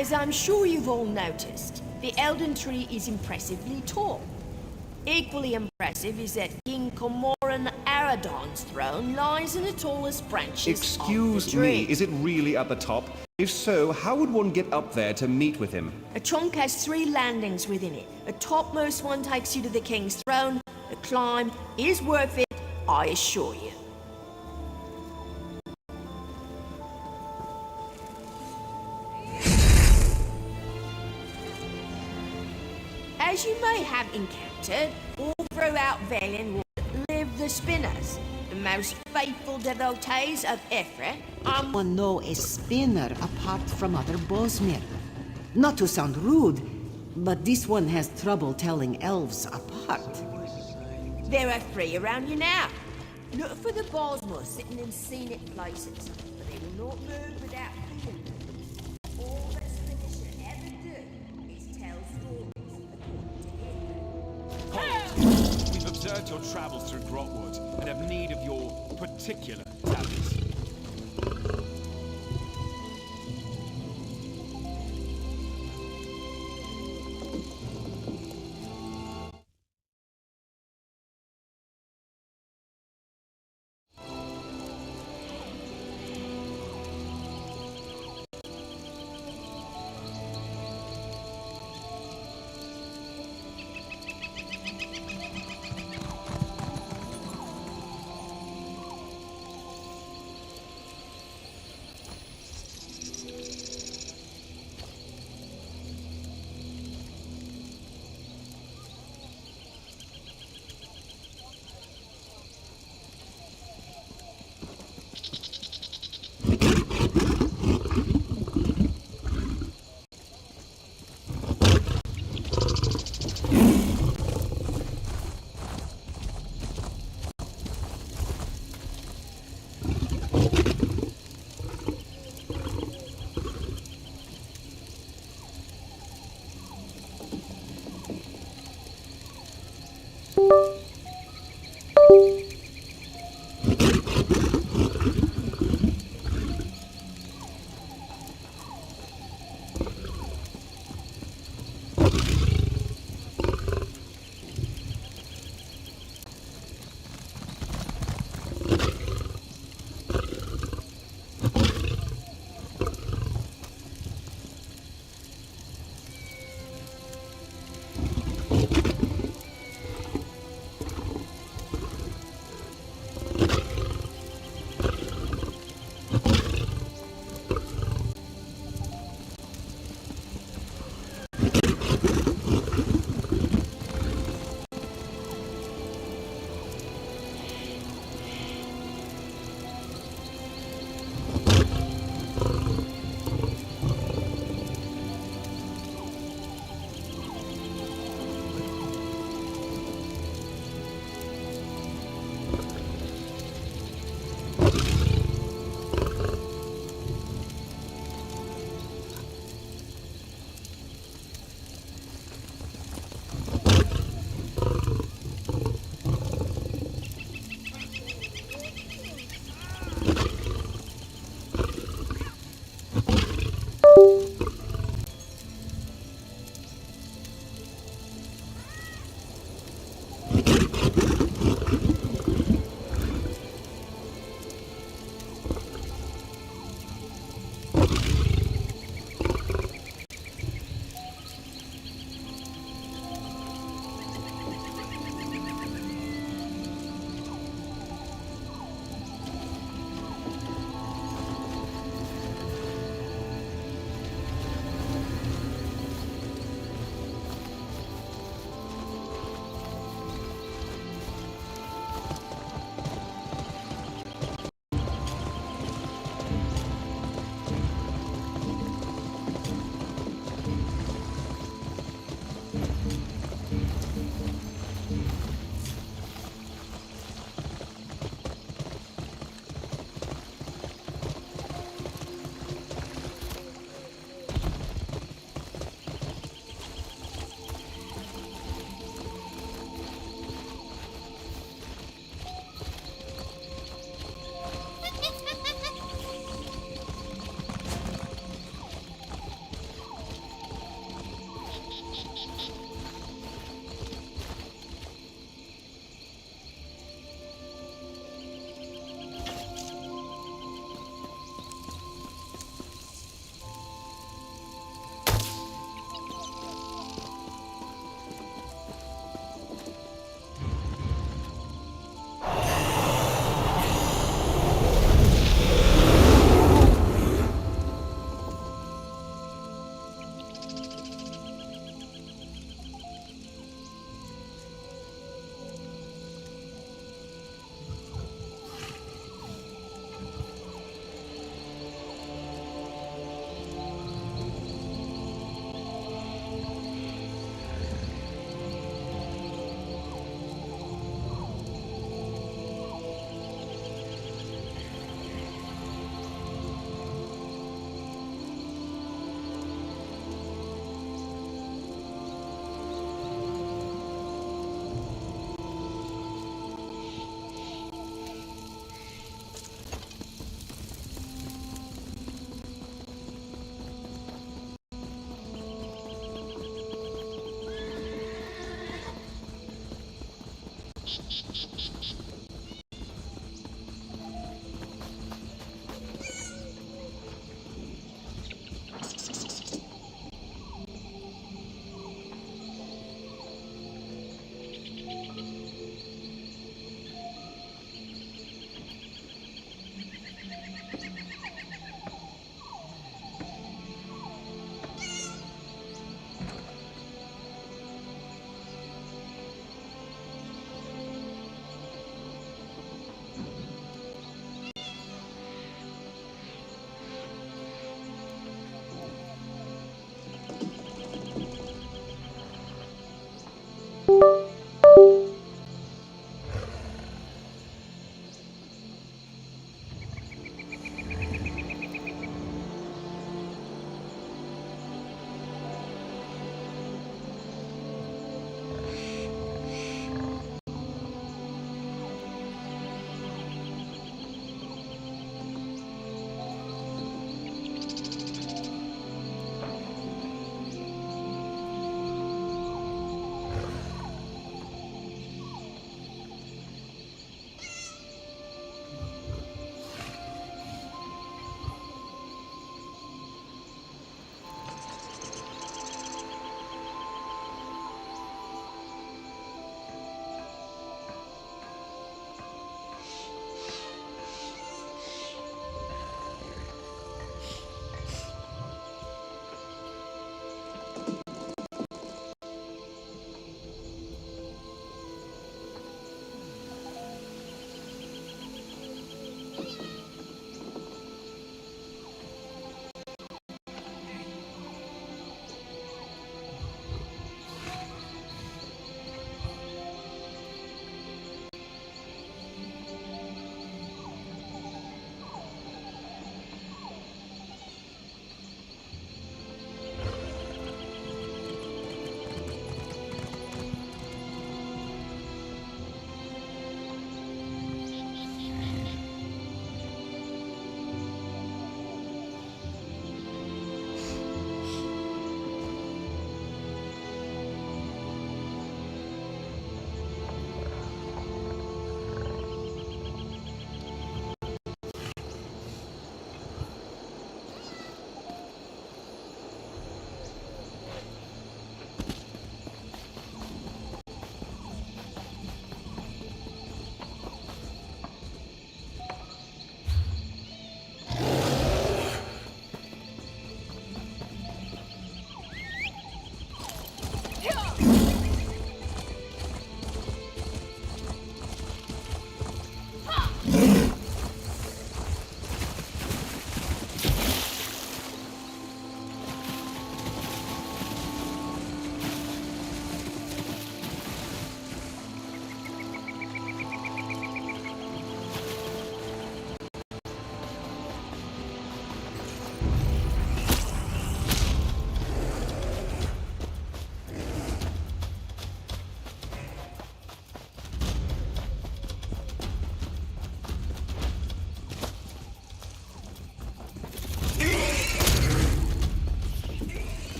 As I'm sure you've all noticed, the Elden Tree is impressively tall. Equally impressive is that King Cormoran Aradon's throne lies in the tallest branches of Excuse the tree. me, is it really at the top? If so, how would one get up there to meet with him? A trunk has 3 landings within it. The topmost one takes you to the King's throne. The climb is worth it, I assure you. As you may have encountered, all throughout Valenwood live the Spinners, the most faithful devotees of Ifrit. One know a spinner apart from other Bosmir. Not to sound rude, but this one has trouble telling elves apart. There are 3 around you now. Look for the Bosmor sitting in scenic places, but they will not move without feeling them. All that Spinners should ever do is tell stories according to him. We've observed your travels through Grotwood and have need of your particular talents.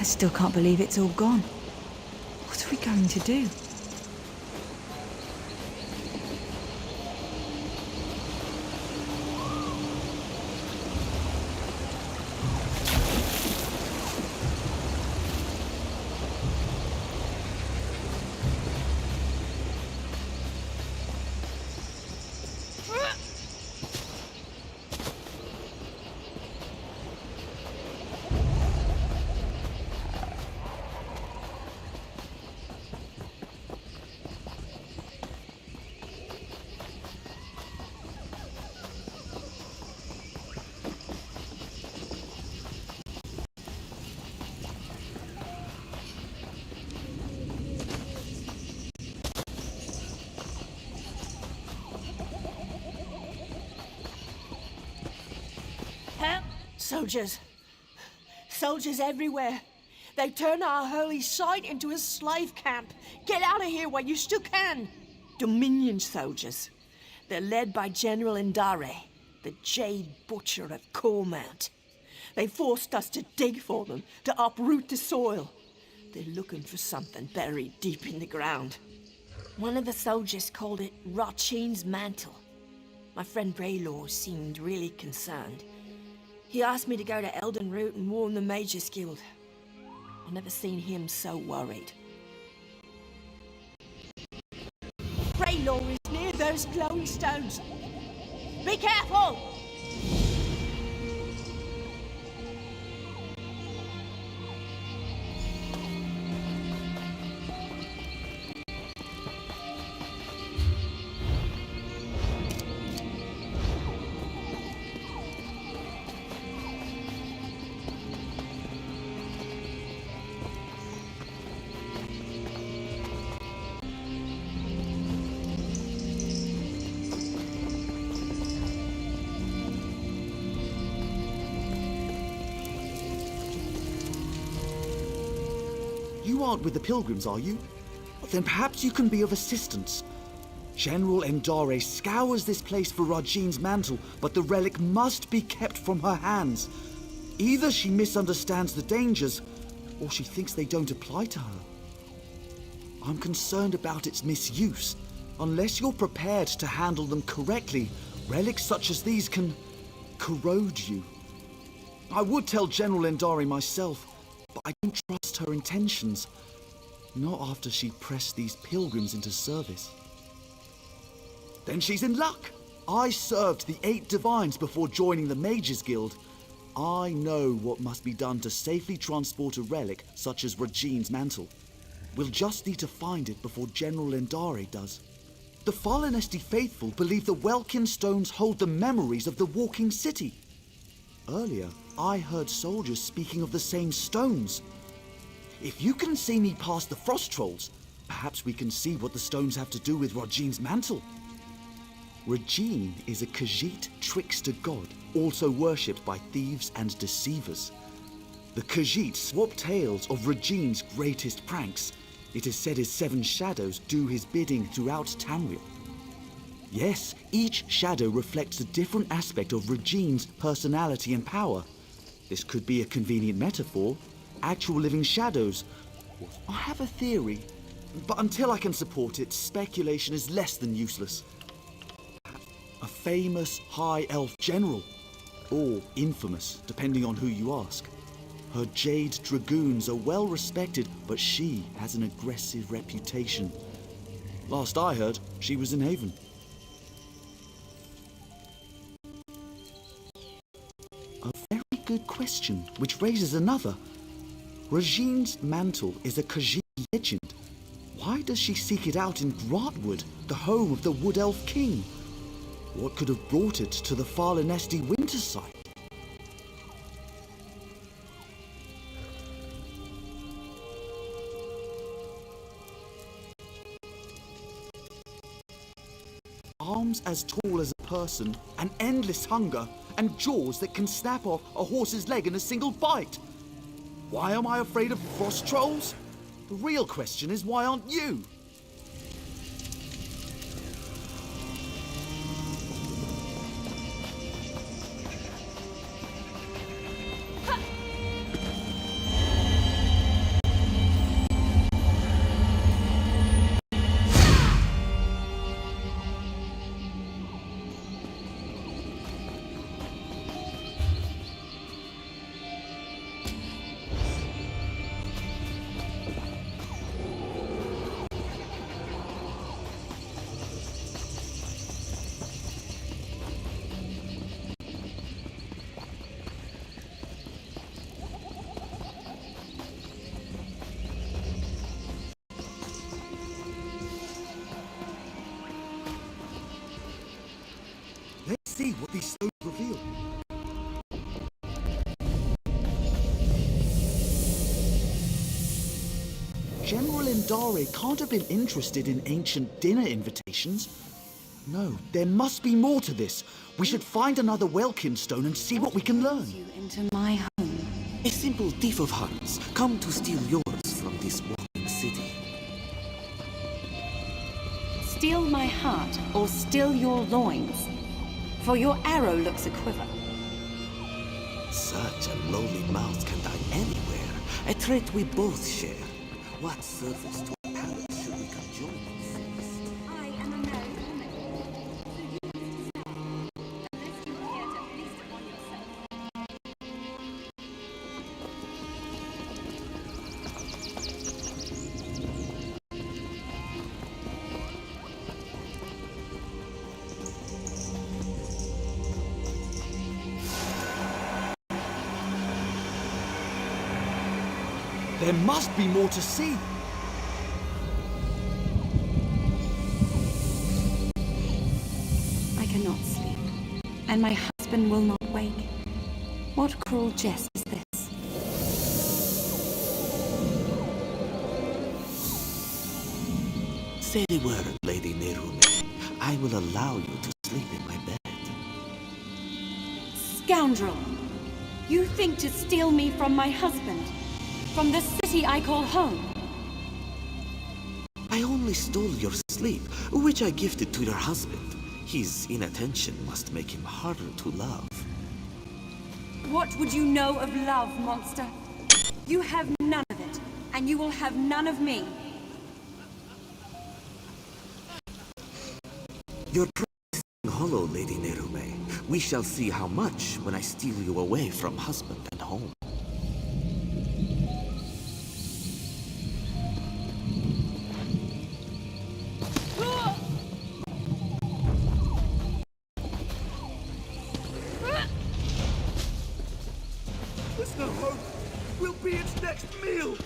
I still can't believe it's all gone. What are we going to do? Soldiers. Soldiers everywhere. They've turned our holy site into a slave camp. Get out of here while you still can. Dominion soldiers. They're led by General Indare, the Jade Butcher of Cormount. They forced us to dig for them, to uproot the soil. They're looking for something buried deep in the ground. One of the soldiers called it Rachin's Mantle. My friend Braylor seemed really concerned. He asked me to go to Eldenroot and warn the Mages Guild. I've never seen him so worried. Braylor is near those glowing stones. Be careful! You aren't with the pilgrims, are you? Then perhaps you can be of assistance. General Indare scours this place for Rajin's mantle, but the relic must be kept from her hands. Either she misunderstands the dangers, or she thinks they don't apply to her. I'm concerned about its misuse. Unless you're prepared to handle them correctly, relics such as these can corrode you. I would tell General Indare myself, but I don't trust her intentions. Not after she pressed these pilgrims into service. Then she's in luck. I served the 8 divines before joining the Mages Guild. I know what must be done to safely transport a relic such as Rajin's mantle. We'll just need to find it before General Indare does. The Falinesti faithful believe the Welkin stones hold the memories of the Walking City. Earlier, I heard soldiers speaking of the same stones. If you can see me past the frost trolls, perhaps we can see what the stones have to do with Rajin's mantle. Rajin is a Khajiit trickster god, also worshipped by thieves and deceivers. The Khajiit swap tales of Rajin's greatest pranks. It is said his 7 shadows do his bidding throughout Tamriel. Yes, each shadow reflects a different aspect of Rajin's personality and power. This could be a convenient metaphor. Actual living shadows. I have a theory, but until I can support it, speculation is less than useless. A famous high elf general, or infamous, depending on who you ask. Her Jade Dragoons are well respected, but she has an aggressive reputation. Last I heard, she was in Haven. A very good question, which raises another. Rajin's mantle is a Khajiit legend. Why does she seek it out in Grahtwood, the home of the Wood Elf King? What could have brought it to the Falinesti Winterside? Arms as tall as a person, an endless hunger, and jaws that can snap off a horse's leg in a single bite. Why am I afraid of frost trolls? The real question is, why aren't you? Let's see what these stones reveal. General Indare can't have been interested in ancient dinner invitations. No, there must be more to this. We should find another Welkin stone and see what we can learn. You into my home. A simple thief of hearts, come to steal yours from this walking city. Steal my heart, or steal your loins, for your arrow looks a quiver. Such a lowly mouse can die anywhere, a trait we both share. What service to a palace should we conjoin in feast? I am a married woman, so you have to say, unless you care to feast upon yourself. There must be more to see. I cannot sleep, and my husband will not wake. What cruel jest is this? Say the word, Lady Nerume. I will allow you to sleep in my bed. Scoundrel! You think to steal me from my husband? From the city I call home? I only stole your sleep, which I gifted to your husband. His inattention must make him harder to love. What would you know of love, monster? You have none of it, and you will have none of me. Your praise is hollow, Lady Nerume. We shall see how much when I steal you away from husband and home. There's no hope. We'll be its next meal.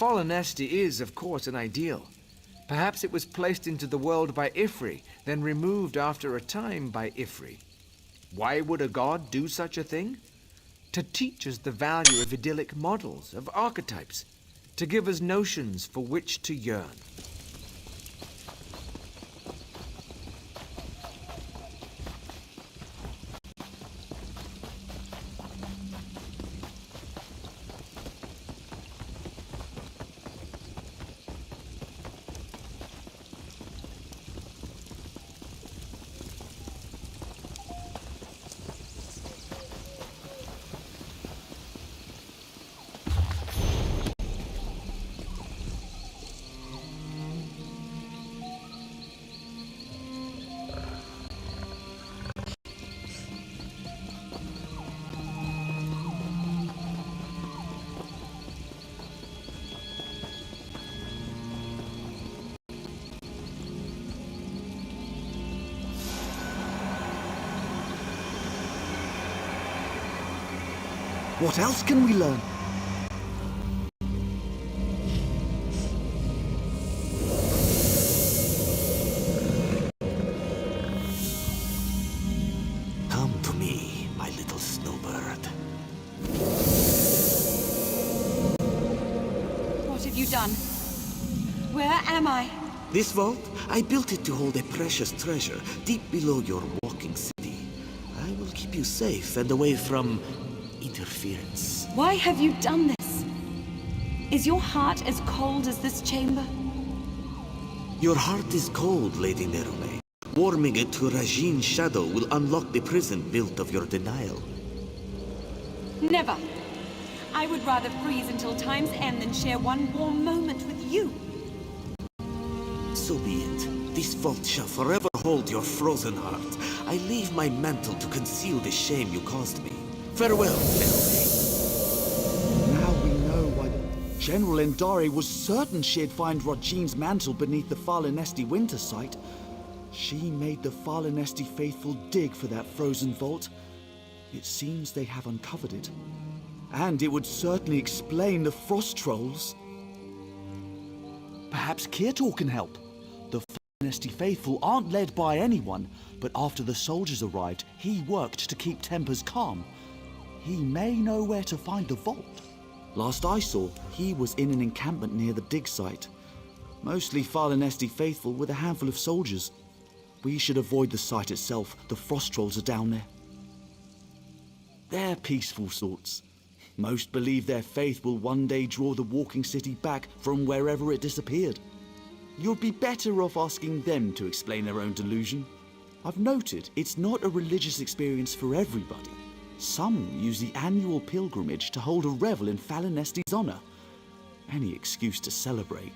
Fallenesti is, of course, an ideal. Perhaps it was placed into the world by Ifri, then removed after a time by Ifri. Why would a god do such a thing? To teach us the value of idyllic models, of archetypes, to give us notions for which to yearn. What else can we learn? Come to me, my little snowbird. What have you done? Where am I? This vault, I built it to hold a precious treasure deep below your walking city. I will keep you safe and away from interference. Why have you done this? Is your heart as cold as this chamber? Your heart is cold, Lady Nerume. Warming it to Rajin's shadow will unlock the prison built of your denial. Never. I would rather freeze until time's end than share one warm moment with you. So be it. This vault shall forever hold your frozen heart. I leave my mantle to conceal the shame you caused me. Farewell, Nerume. Now we know why General Endare was certain she'd find Rajin's mantle beneath the Fallenesti winter site. She made the Fallenesti faithful dig for that frozen vault. It seems they have uncovered it. And it would certainly explain the frost trolls. Perhaps Kirtor can help. The Fallenesti faithful aren't led by anyone, but after the soldiers arrived, he worked to keep tempers calm. He may know where to find the vault. Last I saw, he was in an encampment near the dig site. Mostly Fallenesti faithful with a handful of soldiers. We should avoid the site itself. The frost trolls are down there. They're peaceful sorts. Most believe their faith will one day draw the walking city back from wherever it disappeared. You'd be better off asking them to explain their own delusion. I've noted it's not a religious experience for everybody. Some use the annual pilgrimage to hold a revel in Fallenesti's honor. Any excuse to celebrate.